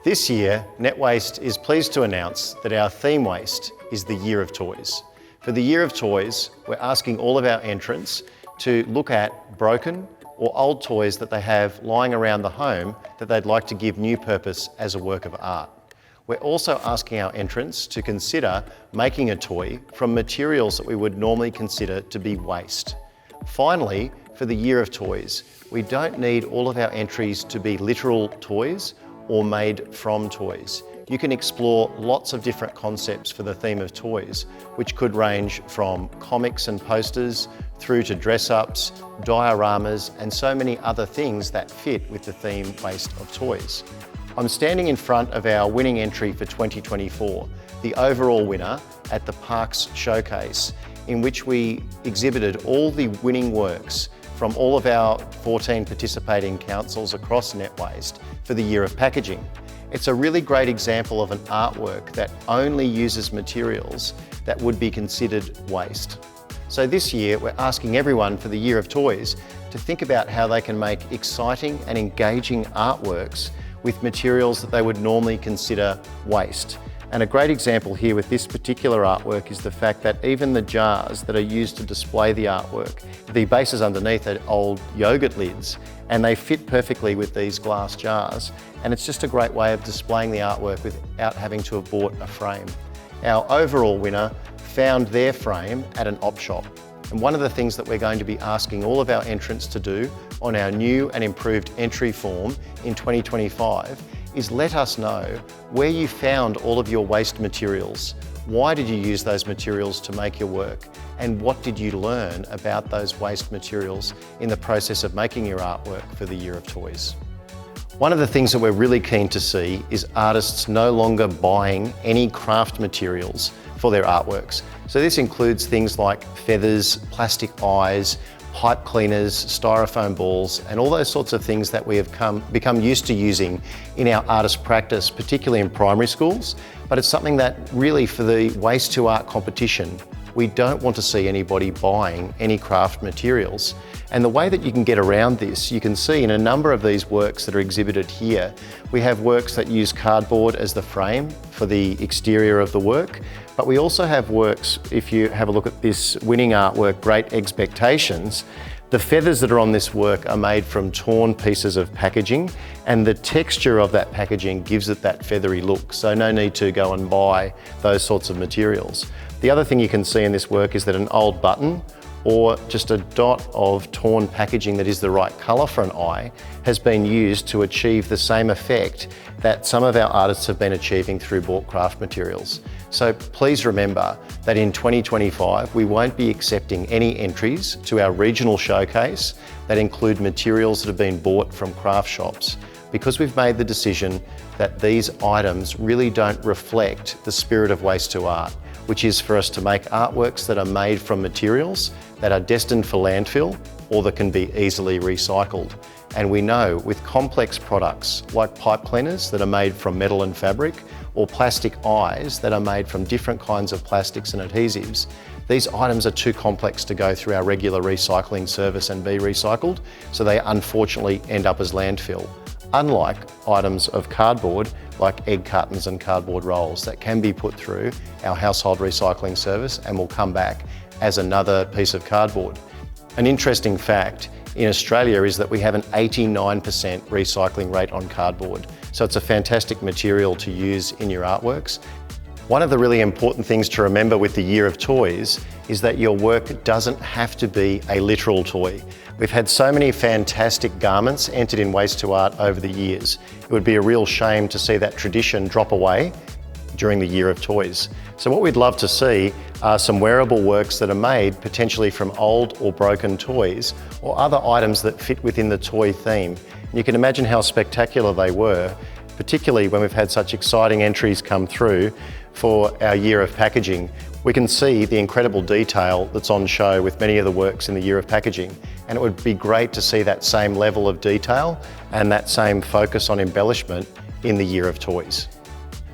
This year, NetWaste is pleased to announce that our theme waste is the Year of Toys. For the Year of Toys, we're asking all of our entrants to look at broken or old toys that they have lying around the home that they'd like to give new purpose as a work of art. We're also asking our entrants to consider making a toy from materials that we would normally consider to be waste. Finally, for the Year of Toys, we don't need all of our entries to be literal toys or made from toys. You can explore lots of different concepts for the theme of toys, which could range from comics and posters through to dress-ups, dioramas, and so many other things that fit with the theme waste of toys. I'm standing in front of our winning entry for 2024, the overall winner at the Parks Showcase, in which we exhibited all the winning works from all of our 14 participating councils across NetWaste for the Year of Packaging. It's a really great example of an artwork that only uses materials that would be considered waste. So this year, we're asking everyone for the Year of Toys to think about how they can make exciting and engaging artworks with materials that they would normally consider waste. And a great example here with this particular artwork is the fact that even the jars that are used to display the artwork, the bases underneath are old yogurt lids, and they fit perfectly with these glass jars. And it's just a great way of displaying the artwork without having to have bought a frame. Our overall winner found their frame at an op shop. And one of the things that we're going to be asking all of our entrants to do on our new and improved entry form in 2025 is let us know where you found all of your waste materials. Why did you use those materials to make your work? And what did you learn about those waste materials in the process of making your artwork for the Year of Toys? One of the things that we're really keen to see is artists no longer buying any craft materials for their artworks. So this includes things like feathers, plastic eyes, pipe cleaners, styrofoam balls, and all those sorts of things that we have become used to using in our artist practice, particularly in primary schools. But it's something that really, for the Waste to Art competition, we don't want to see anybody buying any craft materials. And the way that you can get around this, you can see in a number of these works that are exhibited here, we have works that use cardboard as the frame for the exterior of the work. But we also have works, if you have a look at this winning artwork, Great Expectations, the feathers that are on this work are made from torn pieces of packaging, and the texture of that packaging gives it that feathery look. So no need to go and buy those sorts of materials. The other thing you can see in this work is that an old button or just a dot of torn packaging that is the right colour for an eye has been used to achieve the same effect that some of our artists have been achieving through bought craft materials. So please remember that in 2025 we won't be accepting any entries to our regional showcase that include materials that have been bought from craft shops, because we've made the decision that these items really don't reflect the spirit of Waste to Art, which is for us to make artworks that are made from materials that are destined for landfill or that can be easily recycled. And we know with complex products like pipe cleaners that are made from metal and fabric, or plastic eyes that are made from different kinds of plastics and adhesives, these items are too complex to go through our regular recycling service and be recycled, so they unfortunately end up as landfill. Unlike items of cardboard like egg cartons and cardboard rolls that can be put through our household recycling service and will come back as another piece of cardboard. An interesting fact in Australia is that we have an 89% recycling rate on cardboard, so it's a fantastic material to use in your artworks. One of the really important things to remember with the Year of Toys is that your work doesn't have to be a literal toy. We've had so many fantastic garments entered in Waste to Art over the years. It would be a real shame to see that tradition drop away during the Year of Toys. So what we'd love to see are some wearable works that are made potentially from old or broken toys or other items that fit within the toy theme. And you can imagine how spectacular they were, particularly when we've had such exciting entries come through for our Year of Packaging. We can see the incredible detail that's on show with many of the works in the Year of Packaging, and it would be great to see that same level of detail and that same focus on embellishment in the Year of Toys.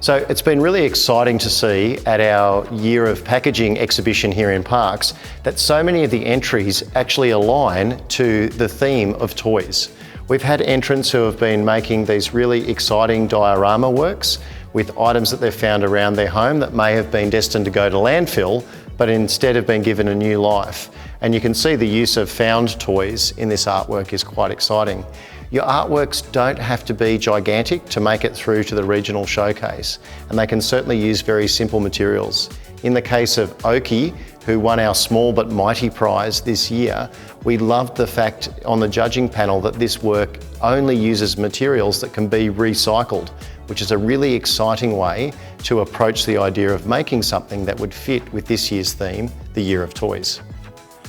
So it's been really exciting to see at our Year of Packaging exhibition here in Parks that so many of the entries actually align to the theme of toys. We've had entrants who have been making these really exciting diorama works with items that they've found around their home that may have been destined to go to landfill, but instead have been given a new life. And you can see the use of found toys in this artwork is quite exciting. Your artworks don't have to be gigantic to make it through to the regional showcase, and they can certainly use very simple materials. In the case of Oki, who won our Small But Mighty prize this year, we loved the fact on the judging panel that this work only uses materials that can be recycled, which is a really exciting way to approach the idea of making something that would fit with this year's theme, the Year of Toys.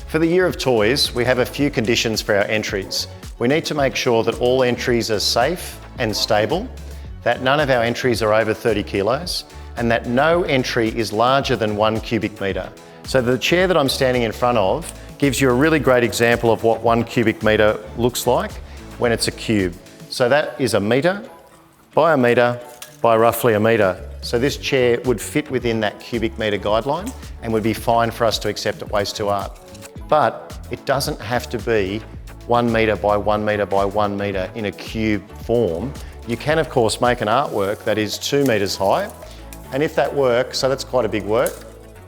For the Year of Toys, we have a few conditions for our entries. We need to make sure that all entries are safe and stable, that none of our entries are over 30 kilos, and that no entry is larger than 1 cubic metre. So the chair that I'm standing in front of gives you a really great example of what 1 cubic metre looks like when it's a cube. So that is a metre by roughly a metre. So this chair would fit within that cubic metre guideline and would be fine for us to accept at Waste2Art. But it doesn't have to be 1 metre by 1 metre by 1 metre in a cube form. You can of course make an artwork that is 2 metres high, and if that works, so that's quite a big work,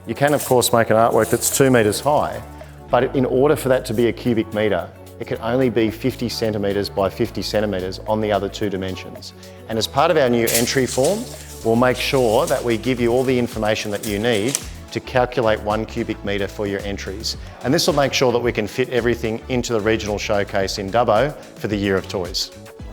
you can of course make an artwork that's 2 metres high, but in order for that to be a cubic metre, it can only be 50 centimetres by 50 centimetres on the other 2 dimensions. And as part of our new entry form, we'll make sure that we give you all the information that you need to calculate 1 cubic metre for your entries. And this will make sure that we can fit everything into the regional showcase in Dubbo for the Year of Toys.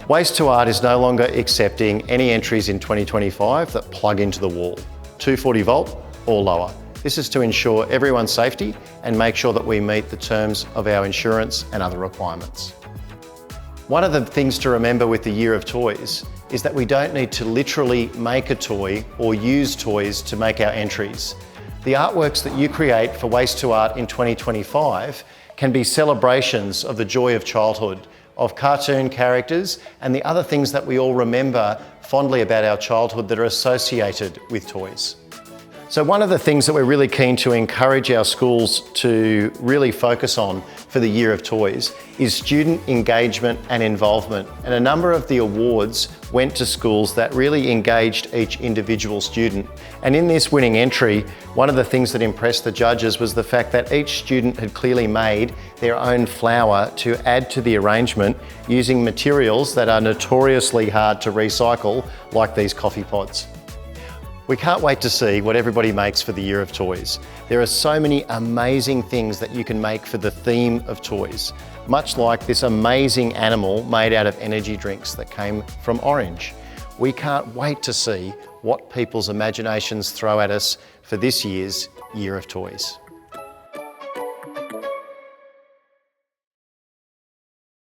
Waste2Art is no longer accepting any entries in 2025 that plug into the wall, 240 volt or lower. This is to ensure everyone's safety and make sure that we meet the terms of our insurance and other requirements. One of the things to remember with the Year of Toys is that we don't need to literally make a toy or use toys to make our entries. The artworks that you create for Waste2Art in 2025 can be celebrations of the joy of childhood, of cartoon characters and the other things that we all remember fondly about our childhood that are associated with toys. So one of the things that we're really keen to encourage our schools to really focus on for the Year of Toys is student engagement and involvement. And a number of the awards went to schools that really engaged each individual student. And in this winning entry, one of the things that impressed the judges was the fact that each student had clearly made their own flower to add to the arrangement using materials that are notoriously hard to recycle, like these coffee pods. We can't wait to see what everybody makes for the Year of Toys. There are so many amazing things that you can make for the theme of toys, much like this amazing animal made out of energy drinks that came from orange. We can't wait to see what people's imaginations throw at us for this year's Year of Toys.